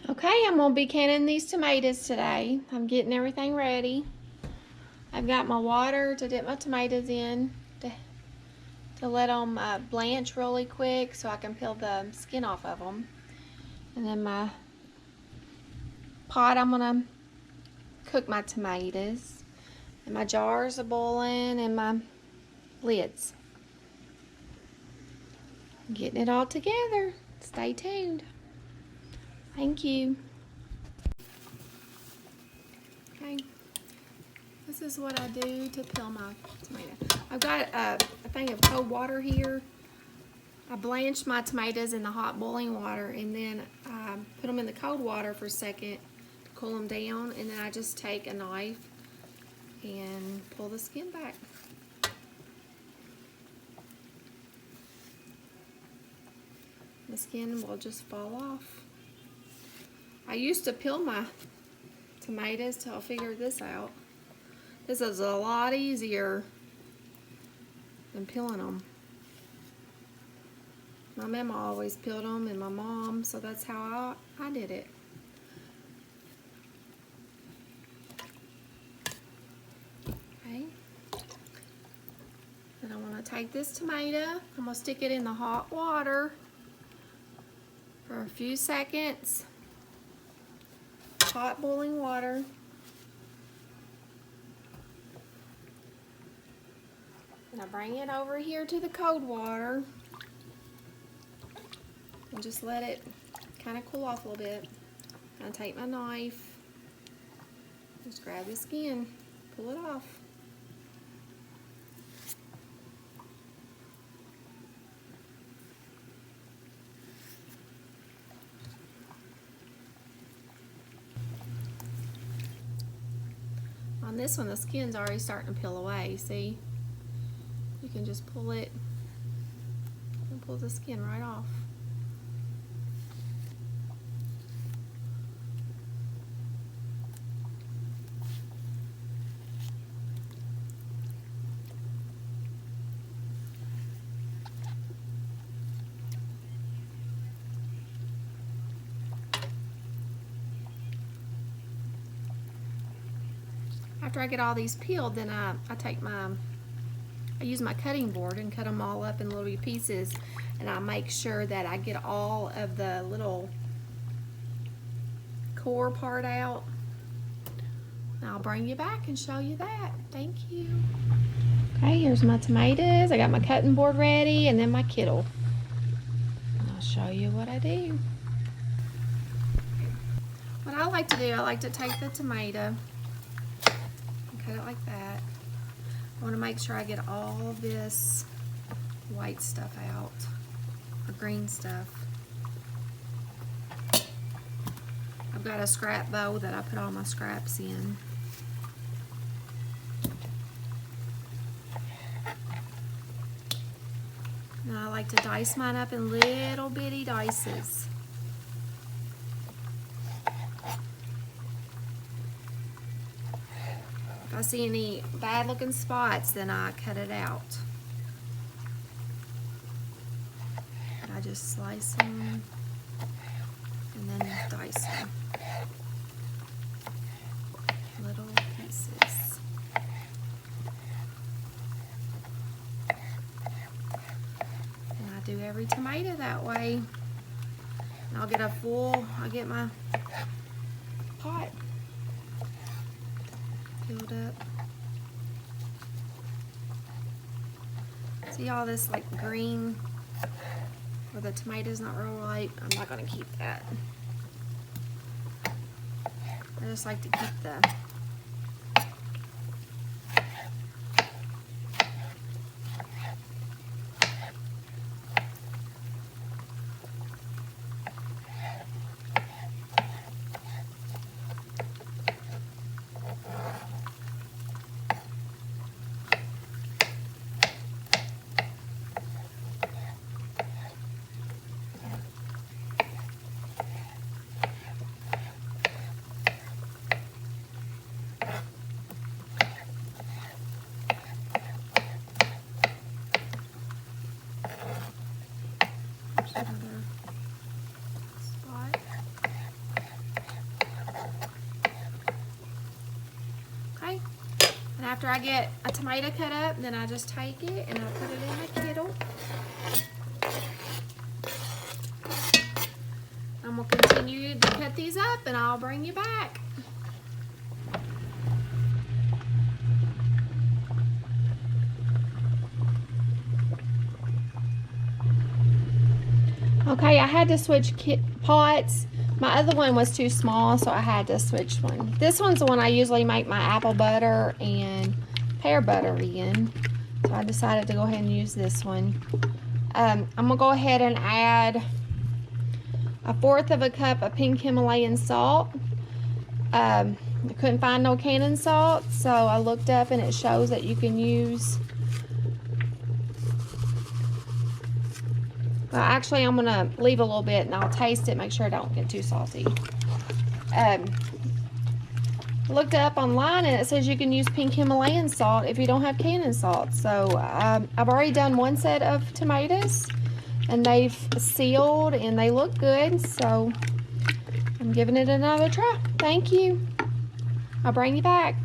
Okay, I'm gonna be canning these tomatoes today. I'm getting everything ready. I've got my water to dip my tomatoes in to let them blanch really quick so I can peel the skin off of them. And then my pot, I'm gonna cook my tomatoes. And my jars are boiling and my lids. Getting it all together. Stay tuned. Thank you. Okay. This is what I do to peel my tomato. I've got a thing of cold water here. I blanch my tomatoes in the hot boiling water and then I put them in the cold water for a second to cool them down, and then I just take a knife and pull the skin back. The skin will just fall off. I used to peel my tomatoes till I figured this out. This is a lot easier than peeling them. My mama always peeled them and my mom, so that's how I did it. Okay. Then I want to take this tomato, I'm going to stick it in the hot water for a few seconds. Hot boiling water. And I bring it over here to the cold water and just let it kind of cool off a little bit. I take my knife, just grab the skin, pull it off. On this one, the skin's already starting to peel away, see? You can just pull it and pull the skin right off. After I get all these peeled, then I use my cutting board and cut them all up in little pieces, and I make sure that I get all of the little core part out. And I'll bring you back and show you that. Thank you. Okay, here's my tomatoes. I got my cutting board ready and then my Kittle. And I'll show you what I do. What I like to do, I like to take the tomato and cut it like that. I want to make sure I get all this white stuff out, or green stuff. I've got a scrap bowl that I put all my scraps in. And I like to dice mine up in little bitty dices. If I see any bad looking spots, then I cut it out. And I just slice them and then dice them. Little pieces. And I do every tomato that way. And I'll get my pot filled up. See all this like green where the tomato's not real ripe? I'm not gonna keep that. I just like to keep the after I get a tomato cut up, then I just take it and I put it in a kettle. I'm going to continue to cut these up and I'll bring you back. Okay, I had to switch pots. My other one was too small, so I had to switch one. This one's the one I usually make my apple butter and pear butter in. So I decided to go ahead and use this one. I'm going to go ahead and add 1/4 cup of pink Himalayan salt. I couldn't find no Cannon salt, so I looked up and it shows that you can use. Well, actually, I'm going to leave a little bit and I'll taste it, make sure it don't get too salty. Looked up online and it says you can use pink Himalayan salt if you don't have Cannon salt. So I've already done one set of tomatoes and they've sealed and they look good. So I'm giving it another try. Thank you. I'll bring you back.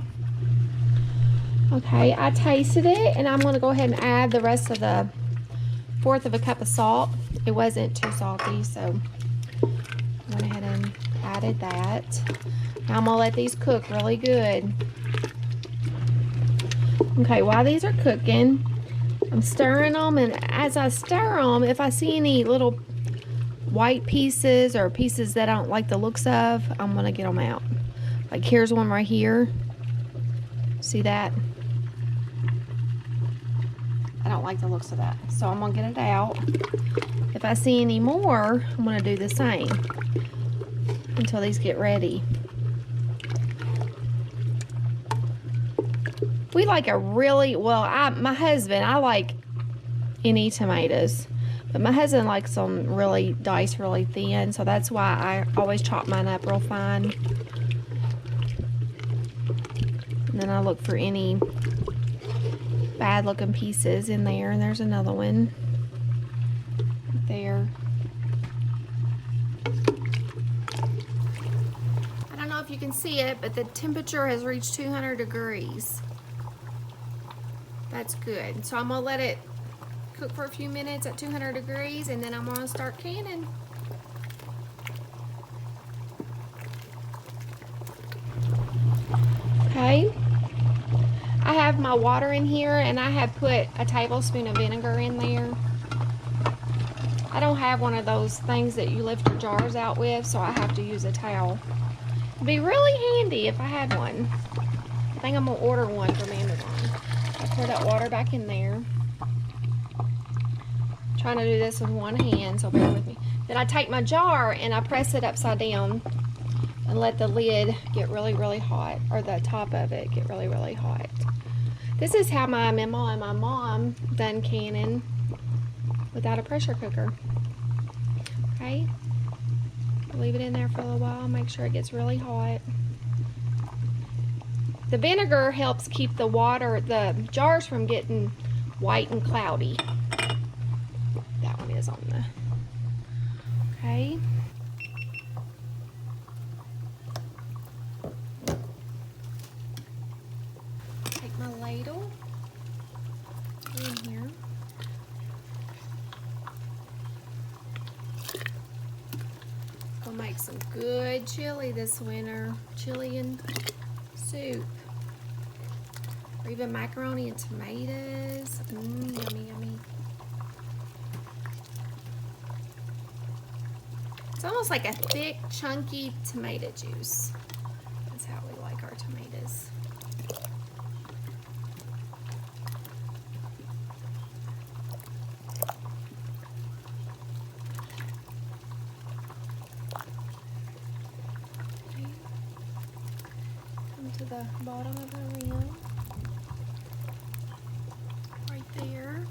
Okay, I tasted it and I'm going to go ahead and add the rest of the 1/4 cup of salt. It wasn't too salty, so I went ahead and added that. Now I'm gonna let these cook really good. Okay, while these are cooking, I'm stirring them, and as I stir them, if I see any little white pieces or pieces that I don't like the looks of, I'm gonna get them out. Like here's one right here. See that? I don't like the looks of that, so I'm gonna get it out. If I see any more, I'm gonna do the same until these get ready. We like a really, well, my husband, I like any tomatoes, but my husband likes them really diced really thin, so that's why I always chop mine up real fine. And then I look for any bad looking pieces in there, and there's another one there. I don't know if you can see it, but the temperature has reached 200 degrees. That's good. So I'm gonna let it cook for a few minutes at 200 degrees and then I'm gonna start canning. Okay. I have my water in here and I have put a tablespoon of vinegar in there. I don't have one of those things that you lift your jars out with, so I have to use a towel. It'd be really handy if I had one. I think I'm gonna order one from Amazon. I pour that water back in there. I'm trying to do this with one hand, so bear with me. Then I take my jar and I press it upside down and let the lid get really, really hot, or the top of it get really, really hot. This is how my Mammaw and my mom done canning without a pressure cooker. Okay, leave it in there for a little while, make sure it gets really hot. The vinegar helps keep the water, the jars from getting white and cloudy. That one is on the, okay. Take my ladle in here. Gonna make some good chili this winter. Chili and soup. Or even macaroni and tomatoes. Yummy, yummy. It's almost like a thick, chunky tomato juice. That's how we like our tomatoes. To the bottom of the rim, right there.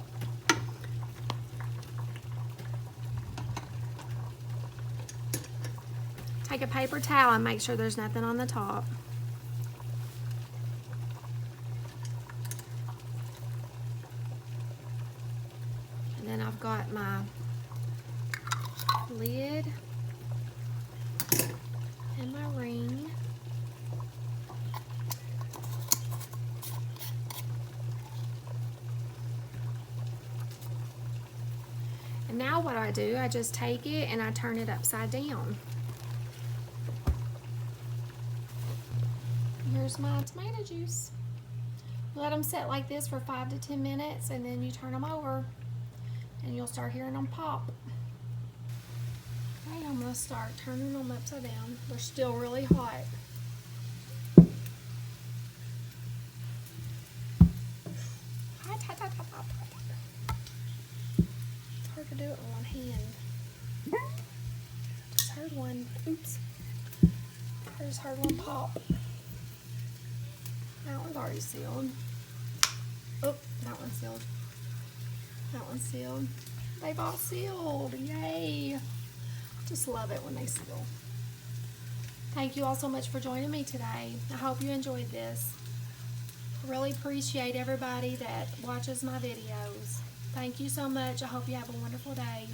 Take a paper towel and make sure there's nothing on the top. And then I've got my lid and my ring. Now what I do, I just take it and I turn it upside down. Here's my tomato juice. Let them sit like this for 5 to 10 minutes and then you turn them over and you'll start hearing them pop. Okay, I'm going to start turning them upside down. They're still really hot. It's hard to do it with one hand. Just heard one. Oops. I just heard one pop. That one's already sealed. Oh, that one's sealed. That one's sealed. They've all sealed. Yay. Just love it when they seal. Thank you all so much for joining me today. I hope you enjoyed this. I really appreciate everybody that watches my videos. Thank you so much. I hope you have a wonderful day.